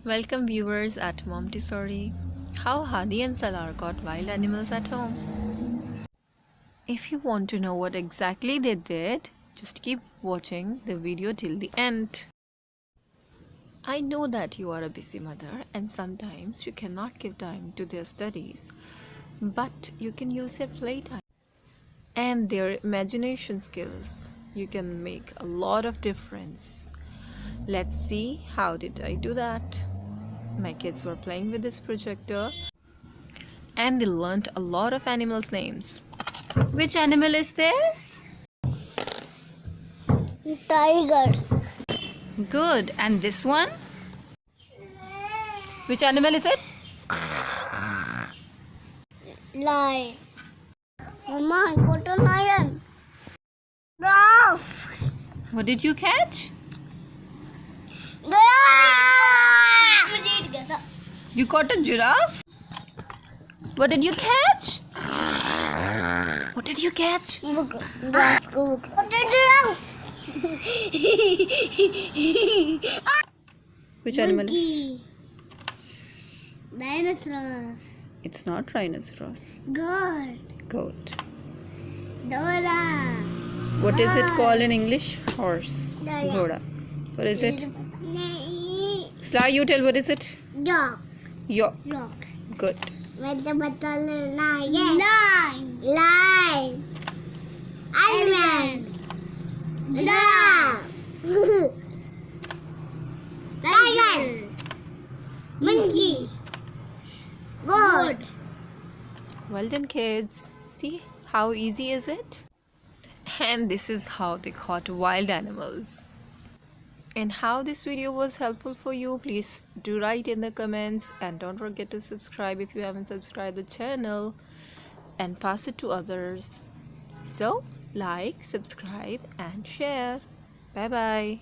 Welcome viewers at Momtessori. How Hadi and Salar got wild animals at home. If you want to know what exactly they did, just keep watching the video till the end. I know that you are a busy mother and sometimes you cannot give time to their studies, but you can use their playtime and their imagination skills. You can make a lot of difference. Let's see how did I do that. My kids were playing with this projector and they learnt a lot of animals' names. Which animal is this? Tiger. Good. And this one? Which animal is it? Lion. Mama, I got a lion. Giraffe. What did you catch? Giraffe. You caught a giraffe? What did you catch? What did you catch? Which animal? Monkey. Dinosaurs. It's not rhinoceros. Goat. Goat. Dora. What is it called in English? Horse. Dora. Ghoda. What is it? Sly, you tell what is it? Dog. Yak. Dog. Good. Lion. Lion. Elephant. Giraffe. Tiger. Monkey. Goat. Well done, kids. See how easy is it? And this is how they caught wild animals. And how this video was helpful for you, please do write in the comments, and don't forget to subscribe if you haven't subscribed the channel, and pass it to others. So like, subscribe and share. Bye bye.